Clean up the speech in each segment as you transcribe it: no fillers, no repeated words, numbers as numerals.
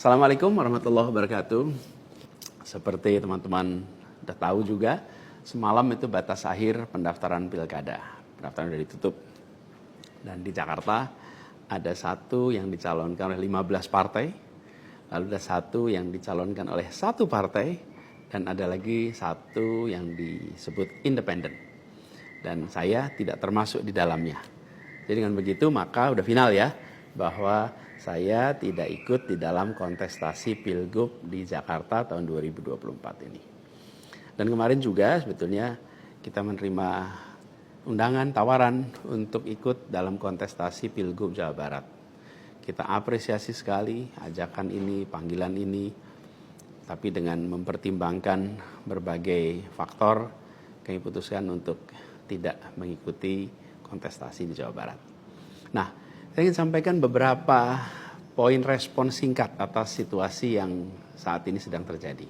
Assalamualaikum warahmatullahi wabarakatuh. Seperti teman-teman udah tahu juga, semalam itu batas akhir pendaftaran pilkada. Pendaftaran sudah ditutup. Dan di Jakarta ada satu yang dicalonkan oleh 15 partai, lalu ada satu yang dicalonkan oleh satu partai, dan ada lagi satu yang disebut independen. Dan saya tidak termasuk di dalamnya. Jadi dengan begitu maka udah final ya, bahwa saya tidak ikut di dalam kontestasi Pilgub di Jakarta tahun 2024 ini. Dan kemarin juga sebetulnya kita menerima undangan, tawaran untuk ikut dalam kontestasi Pilgub Jawa Barat. Kita apresiasi sekali ajakan ini, panggilan ini, tapi dengan mempertimbangkan berbagai faktor, kami putuskan untuk tidak mengikuti kontestasi di Jawa Barat. Nah, saya ingin sampaikan beberapa poin respon singkat atas situasi yang saat ini sedang terjadi.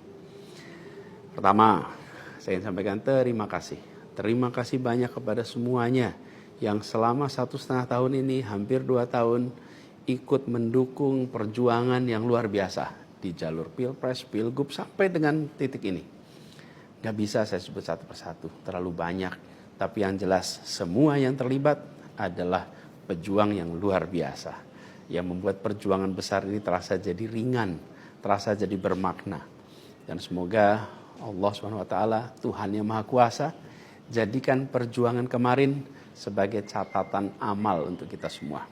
Pertama, saya ingin sampaikan terima kasih. Terima kasih banyak kepada semuanya yang selama 1,5 tahun ini, hampir 2 tahun, ikut mendukung perjuangan yang luar biasa di jalur Pilpres, Pilgub, sampai dengan titik ini. Gak bisa saya sebut satu persatu, terlalu banyak. Tapi yang jelas, semua yang terlibat adalah pejuang yang luar biasa, yang membuat perjuangan besar ini terasa jadi ringan, terasa jadi bermakna. Dan semoga Allah SWT, Tuhan yang Maha Kuasa, jadikan perjuangan kemarin sebagai catatan amal untuk kita semua.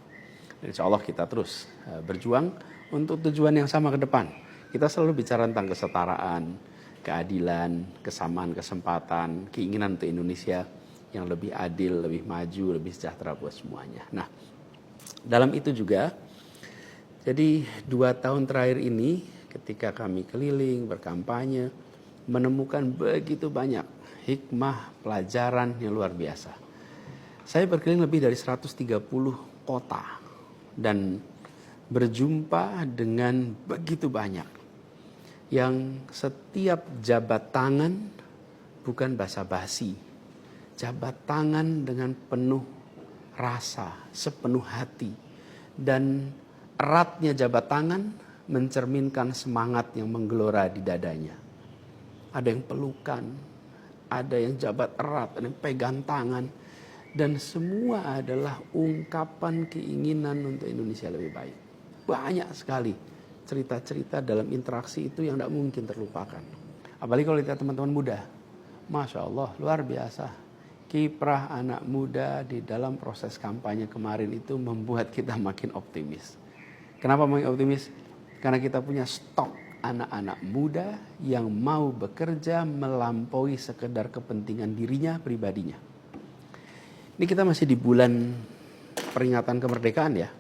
Dan insya Allah kita terus berjuang untuk tujuan yang sama ke depan. Kita selalu bicara tentang kesetaraan, keadilan, kesamaan kesempatan, keinginan untuk Indonesia yang lebih adil, lebih maju, lebih sejahtera buat semuanya. Nah, dalam itu juga, jadi 2 tahun terakhir ini ketika kami keliling, berkampanye, menemukan begitu banyak hikmah, pelajaran yang luar biasa. Saya berkeliling lebih dari 130 kota dan berjumpa dengan begitu banyak yang setiap jabat tangan bukan basa-basi. Jabat tangan dengan penuh rasa, sepenuh hati. Dan eratnya jabat tangan mencerminkan semangat yang menggelora di dadanya. Ada yang pelukan, ada yang jabat erat, ada yang pegang tangan. Dan semua adalah ungkapan keinginan untuk Indonesia lebih baik. Banyak sekali cerita-cerita dalam interaksi itu yang tidak mungkin terlupakan. Apalagi kalau lihat teman-teman muda. Masya Allah, luar biasa. Kiprah anak muda di dalam proses kampanye kemarin itu membuat kita makin optimis. Kenapa makin optimis? Karena kita punya stok anak-anak muda yang mau bekerja melampaui sekedar kepentingan dirinya, pribadinya. Ini kita masih di bulan peringatan kemerdekaan ya.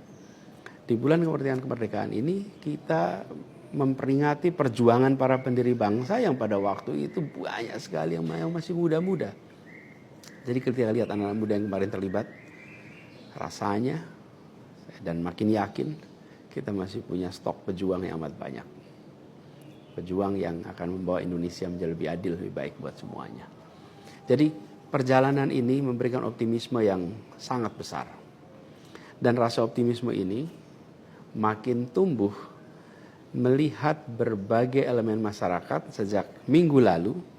Di bulan kemerdekaan ini kita memperingati perjuangan para pendiri bangsa yang pada waktu itu banyak sekali yang masih muda-muda. Jadi ketika lihat anak-anak muda yang kemarin terlibat, rasanya dan makin yakin kita masih punya stok pejuang yang amat banyak. Pejuang yang akan membawa Indonesia menjadi lebih adil, lebih baik buat semuanya. Jadi perjalanan ini memberikan optimisme yang sangat besar. Dan rasa optimisme ini makin tumbuh melihat berbagai elemen masyarakat sejak minggu lalu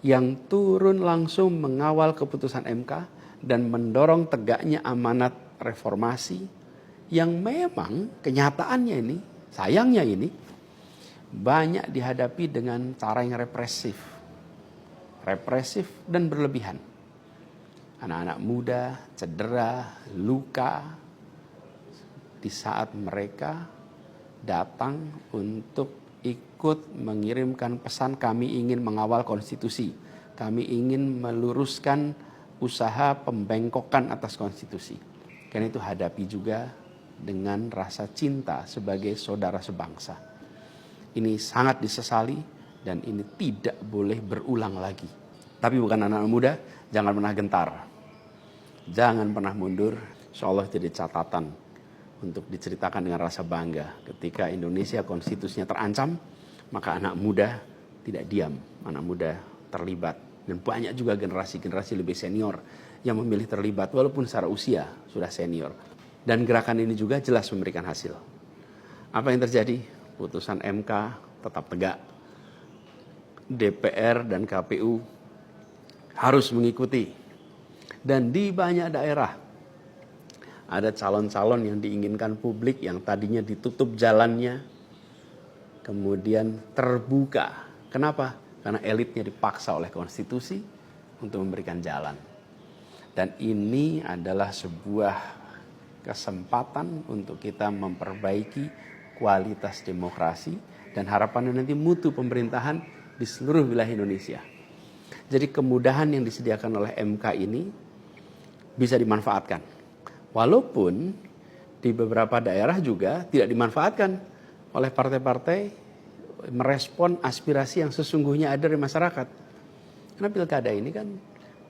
yang turun langsung mengawal keputusan MK dan mendorong tegaknya amanat reformasi yang memang kenyataannya ini, sayangnya ini, banyak dihadapi dengan cara yang represif dan berlebihan. Anak-anak muda cedera, luka di saat mereka datang untuk ikut mengirimkan pesan kami ingin mengawal konstitusi. Kami ingin meluruskan usaha pembengkokan atas konstitusi. Karena itu hadapi juga dengan rasa cinta sebagai saudara sebangsa. Ini sangat disesali dan ini tidak boleh berulang lagi. Tapi bukan anak-anak muda, jangan pernah gentar. Jangan pernah mundur. Insyaallah jadi catatan untuk diceritakan dengan rasa bangga. Ketika Indonesia konstitusinya terancam, maka anak muda tidak diam. Anak muda terlibat. Dan banyak juga generasi-generasi lebih senior yang memilih terlibat walaupun secara usia sudah senior. Dan gerakan ini juga jelas memberikan hasil. Apa yang terjadi? putusan MK tetap tegak. DPR dan KPU harus mengikuti. Dan di banyak daerah ada calon-calon yang diinginkan publik yang tadinya ditutup jalannya, kemudian terbuka. Kenapa? Karena elitnya dipaksa oleh konstitusi untuk memberikan jalan. Dan ini adalah sebuah kesempatan untuk kita memperbaiki kualitas demokrasi dan harapannya nanti mutu pemerintahan di seluruh wilayah Indonesia. Jadi kemudahan yang disediakan oleh MK ini bisa dimanfaatkan. Walaupun di beberapa daerah juga tidak dimanfaatkan oleh partai-partai merespon aspirasi yang sesungguhnya ada dari masyarakat. Karena pilkada ini kan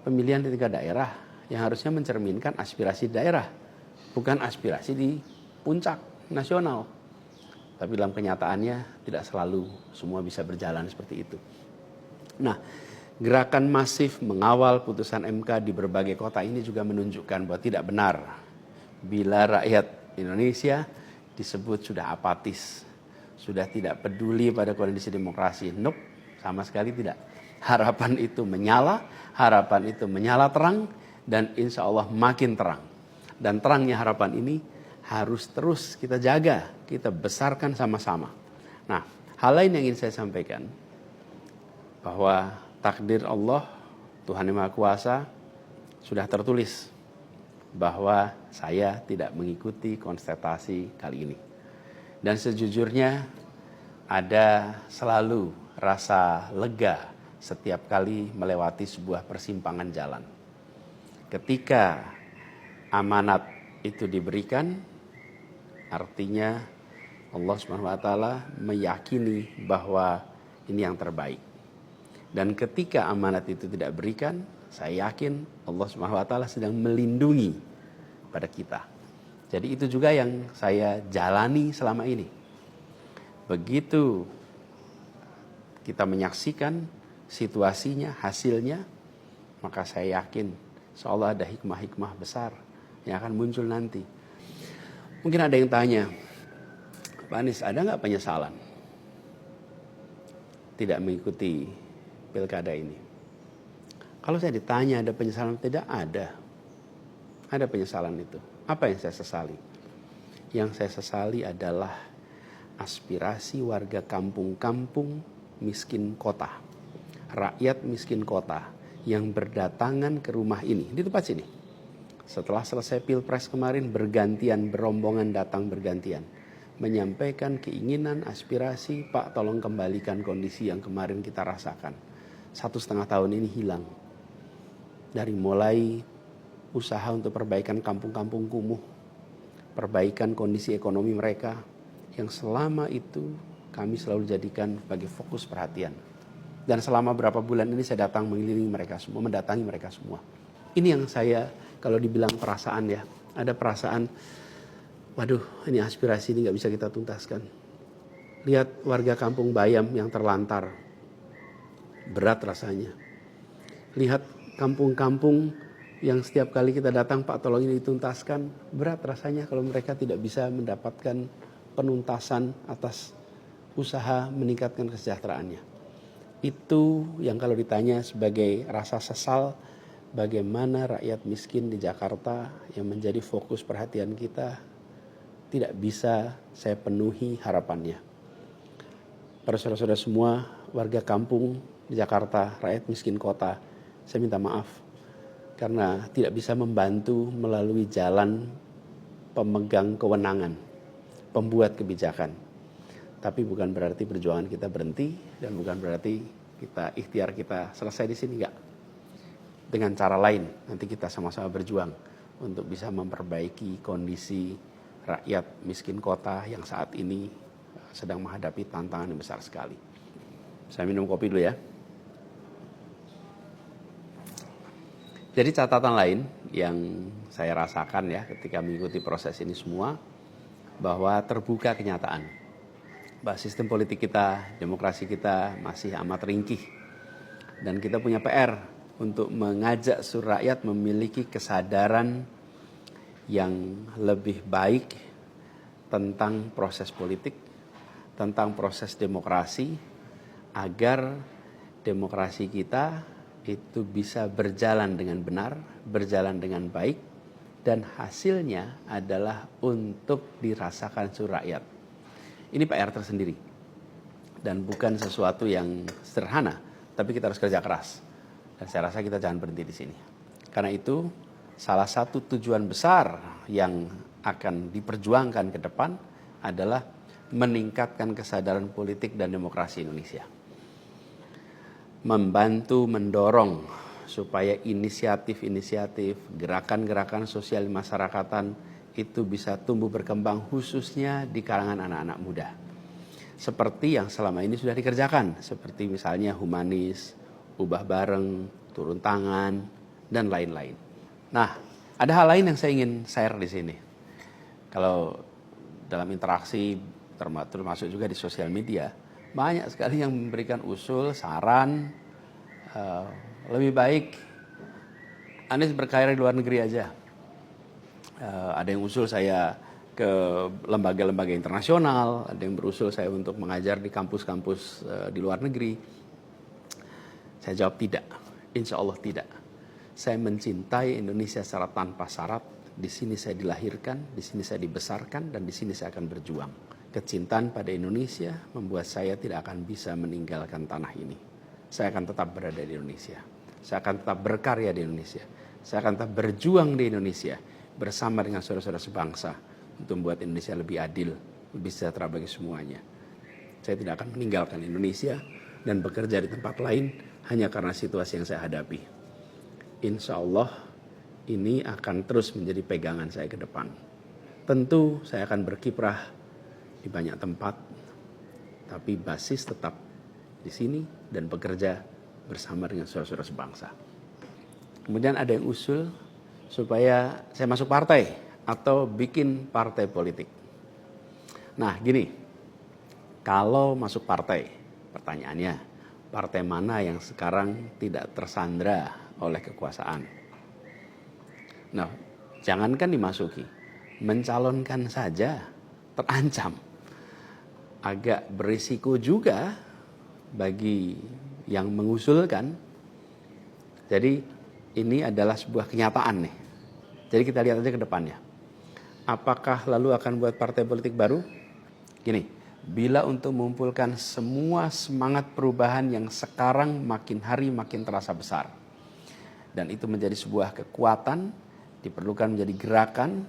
pemilihan di tingkat daerah yang harusnya mencerminkan aspirasi daerah, bukan aspirasi di puncak nasional. Tapi dalam kenyataannya tidak selalu semua bisa berjalan seperti itu. Nah, gerakan masif mengawal putusan MK di berbagai kota ini juga menunjukkan bahwa tidak benar bila rakyat Indonesia disebut sudah apatis, sudah tidak peduli pada kondisi demokrasi. Nope, sama sekali tidak. Harapan itu menyala, harapan itu menyala terang, dan insya Allah makin terang. Dan terangnya harapan ini harus terus kita jaga, kita besarkan sama-sama. Nah, hal lain yang ingin saya sampaikan, bahwa takdir Allah, Tuhan Yang Maha Kuasa, sudah tertulis bahwa saya tidak mengikuti kontestasi kali ini. Dan sejujurnya ada selalu rasa lega setiap kali melewati sebuah persimpangan jalan. Ketika amanat itu diberikan, artinya Allah SWT meyakini bahwa ini yang terbaik. Dan ketika amanat itu tidak berikan, saya yakin Allah SWT sedang melindungi pada kita. Jadi itu juga yang saya jalani selama ini. Begitu kita menyaksikan situasinya, hasilnya, maka saya yakin seolah ada hikmah-hikmah besar yang akan muncul nanti. Mungkin ada yang tanya, Pak Anies, ada nggak penyesalan tidak mengikuti pilkada ini? Kalau saya ditanya ada penyesalan, tidak ada. Ada penyesalan itu. Apa yang saya sesali? Yang saya sesali adalah aspirasi warga kampung-kampung miskin kota. Rakyat miskin kota yang berdatangan ke rumah ini, di tempat sini. Setelah selesai Pilpres kemarin, bergantian, berombongan datang bergantian. Menyampaikan keinginan, aspirasi, Pak tolong kembalikan kondisi yang kemarin kita rasakan. 1,5 tahun ini hilang. Dari mulai usaha untuk perbaikan kampung-kampung kumuh, perbaikan kondisi ekonomi mereka, yang selama itu kami selalu jadikan sebagai fokus perhatian. Dan selama berapa bulan ini saya datang mengelilingi mereka semua, mendatangi mereka semua. Ini yang saya, kalau dibilang perasaan ya, ada perasaan, waduh ini aspirasi ini gak bisa kita tuntaskan. Lihat warga kampung Bayam yang terlantar, berat rasanya. Lihat kampung-kampung yang setiap kali kita datang, Pak tolong ini dituntaskan, berat rasanya kalau mereka tidak bisa mendapatkan penuntasan atas usaha meningkatkan kesejahteraannya. Itu yang kalau ditanya sebagai rasa sesal, bagaimana rakyat miskin di Jakarta yang menjadi fokus perhatian kita tidak bisa saya penuhi harapannya. Para saudara-saudara semua, warga kampung di Jakarta, rakyat miskin kota, saya minta maaf karena tidak bisa membantu melalui jalan pemegang kewenangan, pembuat kebijakan. Tapi bukan berarti perjuangan kita berhenti dan bukan berarti kita ikhtiar kita selesai di sini, enggak. Dengan cara lain nanti kita sama-sama berjuang untuk bisa memperbaiki kondisi rakyat miskin kota yang saat ini sedang menghadapi tantangan yang besar sekali. Saya minum kopi dulu ya. Jadi catatan lain yang saya rasakan ya ketika mengikuti proses ini semua, bahwa terbuka kenyataan bahwa sistem politik kita, demokrasi kita masih amat ringkih. Dan kita punya PR untuk mengajak seluruh rakyat memiliki kesadaran yang lebih baik tentang proses politik, tentang proses demokrasi agar demokrasi kita itu bisa berjalan dengan benar, berjalan dengan baik, dan hasilnya adalah untuk dirasakan seluruh rakyat. Ini PR tersendiri dan bukan sesuatu yang sederhana, tapi kita harus kerja keras. Dan saya rasa kita jangan berhenti di sini. Karena itu salah satu tujuan besar yang akan diperjuangkan ke depan adalah meningkatkan kesadaran politik dan demokrasi Indonesia. Membantu mendorong supaya inisiatif-inisiatif, gerakan-gerakan sosial masyarakatan itu bisa tumbuh berkembang khususnya di kalangan anak-anak muda. Seperti yang selama ini sudah dikerjakan, seperti misalnya humanis, ubah bareng, turun tangan, dan lain-lain. Nah, ada hal lain yang saya ingin share di sini. Kalau dalam interaksi, termasuk juga di sosial media, banyak sekali yang memberikan usul, saran, lebih baik Anies berkarir di luar negeri aja. Ada yang usul saya ke lembaga-lembaga internasional, ada yang berusul saya untuk mengajar di kampus-kampus di luar negeri. Saya jawab tidak, insya Allah tidak. Saya mencintai Indonesia secara tanpa syarat. Di sini saya dilahirkan, di sini saya dibesarkan, dan di sini saya akan berjuang. Kecintaan pada Indonesia membuat saya tidak akan bisa meninggalkan tanah ini. Saya akan tetap berada di Indonesia. Saya akan tetap berkarya di Indonesia. Saya akan tetap berjuang di Indonesia bersama dengan saudara-saudara sebangsa untuk membuat Indonesia lebih adil, lebih sejahtera bagi semuanya. Saya tidak akan meninggalkan Indonesia dan bekerja di tempat lain hanya karena situasi yang saya hadapi. Insya Allah ini akan terus menjadi pegangan saya ke depan. Tentu saya akan berkiprah di banyak tempat, tapi basis tetap di sini dan bekerja bersama dengan saudara-saudara sebangsa. Kemudian ada yang usul supaya saya masuk partai atau bikin partai politik. Nah gini, kalau masuk partai, pertanyaannya, partai mana yang sekarang tidak tersandra oleh kekuasaan? Nah, jangankan dimasuki, mencalonkan saja terancam. Agak berisiko juga bagi yang mengusulkan. Jadi ini adalah sebuah kenyataan nih. Jadi kita lihat aja ke depannya. Apakah lalu akan buat partai politik baru? Gini, bila untuk mengumpulkan semua semangat perubahan yang sekarang makin hari makin terasa besar, dan itu menjadi sebuah kekuatan, diperlukan menjadi gerakan,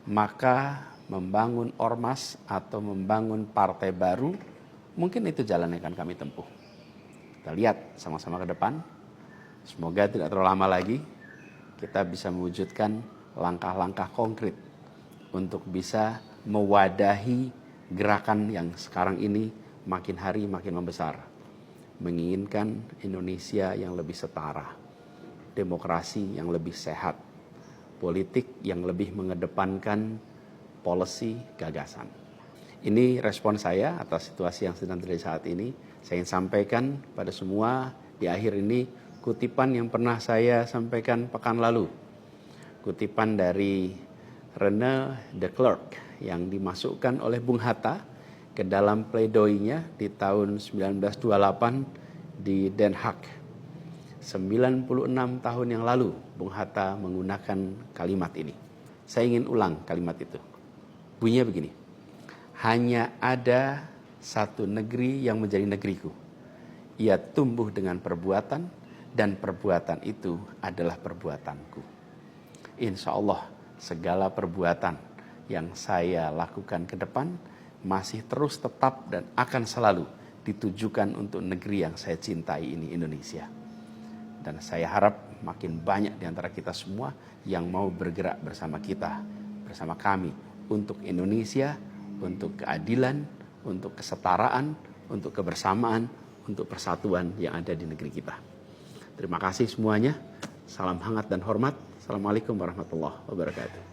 maka membangun ormas atau membangun partai baru, mungkin itu jalan yang akan kami tempuh. Kita lihat sama-sama ke depan. Semoga tidak terlalu lama lagi kita bisa mewujudkan langkah-langkah konkret untuk bisa mewadahi gerakan yang sekarang ini makin hari makin membesar. Menginginkan Indonesia yang lebih setara, demokrasi yang lebih sehat, politik yang lebih mengedepankan policy gagasan. Ini respon saya atas situasi yang sedang terjadi saat ini. Saya ingin sampaikan pada semua di akhir ini kutipan yang pernah saya sampaikan pekan lalu. Kutipan dari René de Klerk yang dimasukkan oleh Bung Hatta ke dalam pledoinya di tahun 1928 di Den Haag. 96 tahun yang lalu Bung Hatta menggunakan kalimat ini. Saya ingin ulang kalimat itu. Bunyinya begini. Hanya ada satu negeri yang menjadi negeriku. Ia tumbuh dengan perbuatan, dan perbuatan itu adalah perbuatanku. Insya Allah segala perbuatan yang saya lakukan ke depan masih terus tetap dan akan selalu ditujukan untuk negeri yang saya cintai ini, Indonesia. Dan saya harap makin banyak di antara kita semua yang mau bergerak bersama kita, bersama kami untuk Indonesia, untuk keadilan, untuk kesetaraan, untuk kebersamaan, untuk persatuan yang ada di negeri kita. Terima kasih semuanya. Salam hangat dan hormat. Assalamualaikum warahmatullahi wabarakatuh.